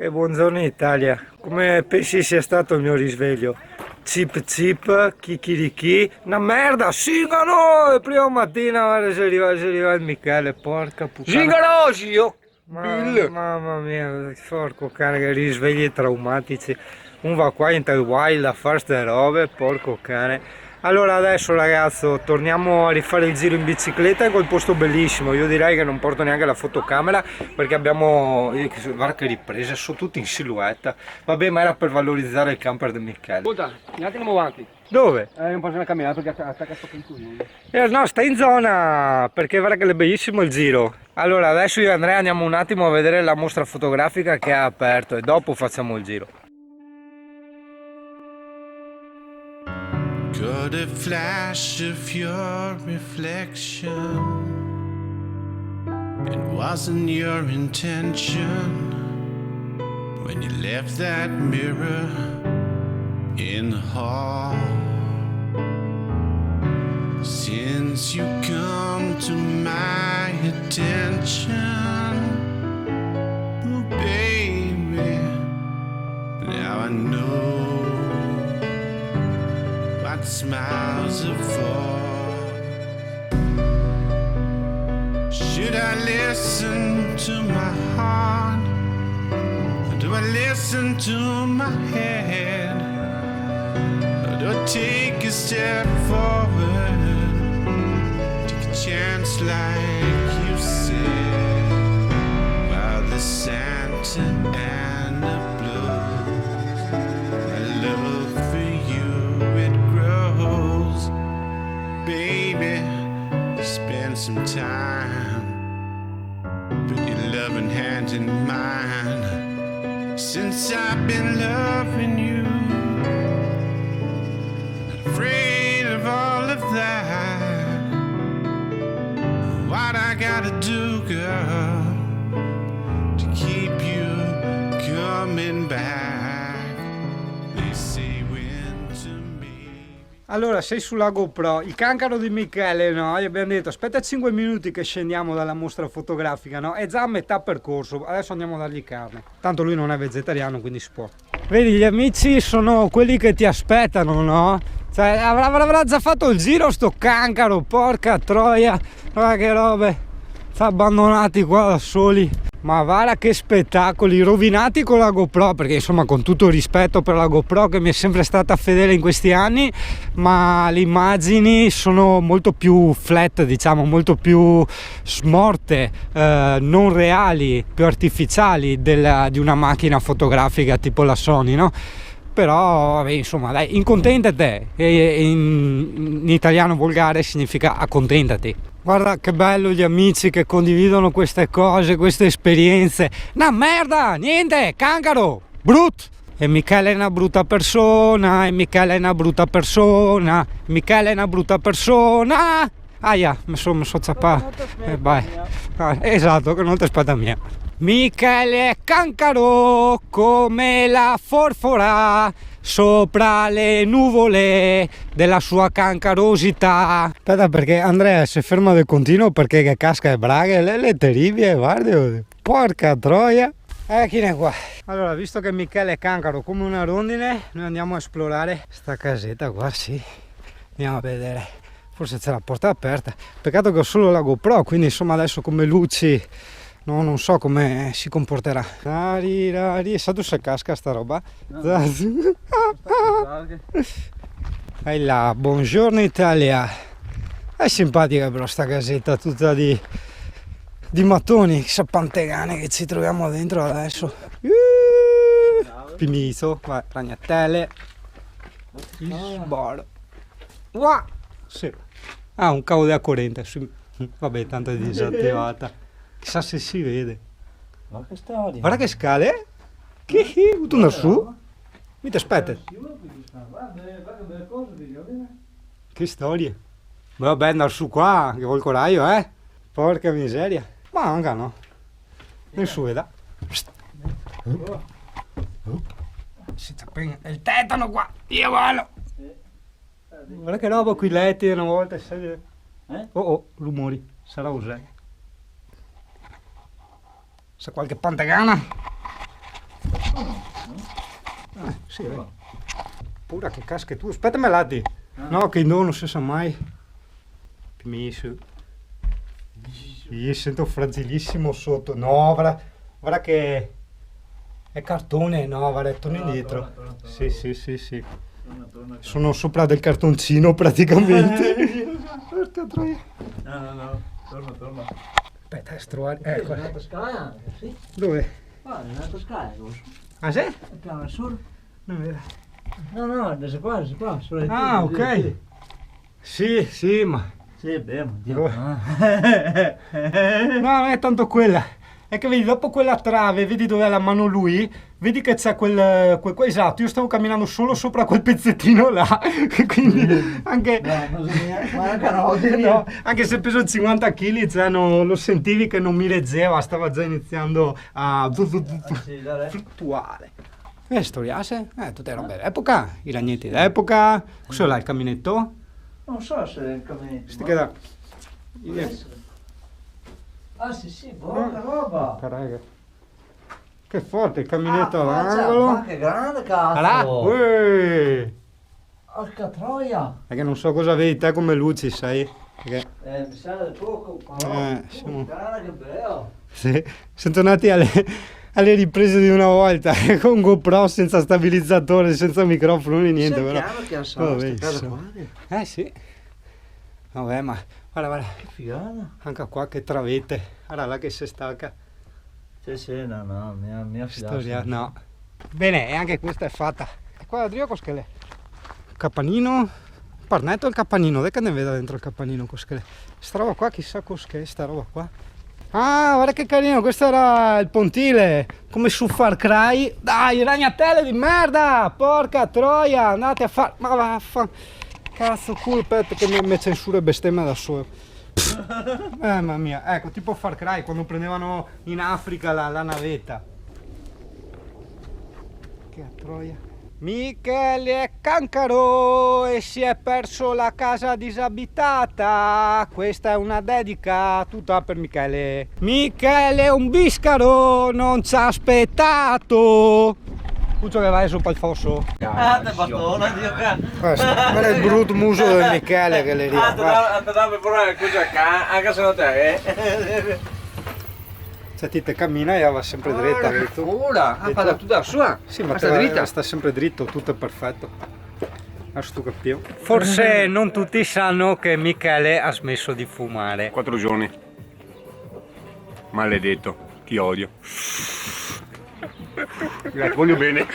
E buongiorno Italia, come pensi sia stato il mio risveglio? Zip zip, chicchirichì, una merda, singano! E prima mattina guarda, si arriva il Michele, porca puttana. Zingarosio! Mamma mia, porco cane, che risvegli traumatici. Un va qua in wild a fare ste robe, porco cane. Allora adesso ragazzo torniamo a rifare il giro in bicicletta in quel posto bellissimo. Io direi che non porto neanche la fotocamera perché abbiamo... Guarda che riprese, sono tutti in silhouette. Vabbè, ma era per valorizzare il camper di Michele. Ascolta, un attimo avanti. Dove? Non posso camminare perché attacca sto pintuino. No, sta in zona perché guarda che è bellissimo il giro. Allora adesso io e Andrea andiamo un attimo a vedere la mostra fotografica che ha aperto e dopo facciamo il giro. Got a flash of your reflection. It wasn't your intention when you left that mirror in the hall. Since you come to my attention, oh baby, now I know what smiles are for. Should I listen to my heart, or do I listen to my head, or do I take a step forward, take a chance like you said, while the Santa and the blues, my love for you, it grows. Baby, spend some time, put your loving hand in mine. Since I've been loving you, not afraid of all of that. What I gotta do, girl, to keep you coming back? They say when to me. Allora, sei sulla GoPro, il cancro di Michele, no? Gli abbiamo detto aspetta 5 minuti che scendiamo dalla mostra fotografica, no? È già a metà percorso, adesso andiamo a dargli carne. Tanto lui non è vegetariano, quindi si può. Vedi, gli amici sono quelli che ti aspettano, no? Cioè, avrà già fatto il giro sto cancro, porca troia, guarda che robe, sta abbandonati qua da soli. Ma guarda che spettacoli, rovinati con la GoPro, perché insomma con tutto il rispetto per la GoPro che mi è sempre stata fedele in questi anni, ma le immagini sono molto più flat, diciamo, molto più smorte, non reali, più artificiali di una macchina fotografica tipo la Sony, no? Però vabbè, insomma dai, incontentate, in italiano volgare significa accontentati. Guarda che bello gli amici che condividono queste cose, queste esperienze. No merda, niente, cancro, brutto. E Michele è una brutta persona, e Michele è una brutta persona, Michele è una brutta persona. Aia, mi sono ciappato. Vai. Esatto, che non ti aspetta mia. Michele è cancro come la forfora sopra le nuvole della sua cancarosità. Aspetta, perché Andrea si ferma del continuo perché che casca e braghe, le terribili, guarda, porca troia. Chi ne è qua? Allora, visto che Michele è cancro come una rondine, noi andiamo a esplorare sta casetta qua, sì. Andiamo a vedere. Forse c'è la porta aperta. Peccato che ho solo la GoPro, quindi insomma adesso come luci no, non so come si comporterà. È stato se casca sta roba? No. Ehi là, buongiorno Italia. È simpatica però sta casetta tutta di mattoni, chissà quante gane che ci troviamo dentro adesso. Pimiso, vai, ragnatele. Sboro. Wow. Sì. Ah, un cavo della corrente. Vabbè, tanto è disattivata. Chissà se si vede. Ma che storia? Guarda che scale. Che tu andare su? Mi ti aspetta. Che storie. Vabbè, andare su qua, che vuol coraggio, eh? Porca miseria. Ma anche no. Non su veda. Si appena il tetano qua. Io vado. Guarda che roba qui letti una volta. Oh, rumori. Sarà usare. Se qualche pantegana. Sì, pura che casca tu. Aspetta me lati. No, che non si sa mai. Messo. Io sento fragilissimo sotto. No, guarda che è cartone, no, guarda, torna indietro. Sì. Sono sopra del cartoncino praticamente. Porca troia. No, torna. Aspetta, trovare. Ecco. È una scala, sì. Dove? Guarda, è una scala, Ah, sì? piano sul. Non vedo. No, adesso qua, sulle Ah, ok. Sì, ma. Sì, beh, No, non è tanto quella. È che vedi, dopo quella trave, vedi dove ha la mano lui, vedi che c'è quel esatto, io stavo camminando solo sopra quel pezzettino là, quindi anche, no, anche se peso 50 kg, cioè, lo sentivi che non mi reggeva, stava già iniziando a fluttuare. E storiase? Tutte robe d'epoca, i ragnetti d'epoca, cos'è là il caminetto? Non so se è il caminetto. Sti che da... Ah sì, buona roba. Caraca. Che forte il caminetto Ma all'angolo. che grande Là, cazzo. uè. Porca troia. È che non so cosa vedi te come luci, sai? Perché, Mi sa del poco, siamo- Cara, che bello. sì, siamo tornati alle riprese di una volta, con GoPro senza stabilizzatore, senza microfono né niente, però. che ha Vabbè, casa insomma. qua. Sì. Vabbè, ma guarda, Che figata. anche qua che travete. Guarda là che si stacca. Sì, no, mia Storia, no. Bene, e anche questa è fatta. E qua Adrio cos'è? Capanino. Parnetto il capanino, dai che ne vedo dentro il capanino cos'è. Sta roba qua, chissà cos'è sta roba qua. Ah, guarda che carino, questo era il pontile, come su Far Cry. Dai, ragnatele di merda, porca troia, andate a far... Ma cazzo, cool pet che mi censura e bestemmia da solo. Mamma mia, ecco, tipo Far Cry, quando prendevano in Africa la navetta. Che troia. Michele è cancaro e si è perso la casa disabitata. Questa è una dedica tutta per Michele. Michele è un biscaro, non ci ha aspettato. Puccio che vai sopra il fosso. te battona, Dio cazzo. Guarda il brutto muso di Michele che le ride. Te dava pure cosa qua, anche se non te, Se ti te cammina e va sempre dritta. vedi tu? Ora, ha fatto tutta la sua. Sì, ma sta dritta. sta sempre dritto, tutto è perfetto. Adesso tu capivo. Forse non tutti sanno che Michele ha smesso di fumare. 4 giorni. Maledetto, ti odio. Voglio bene.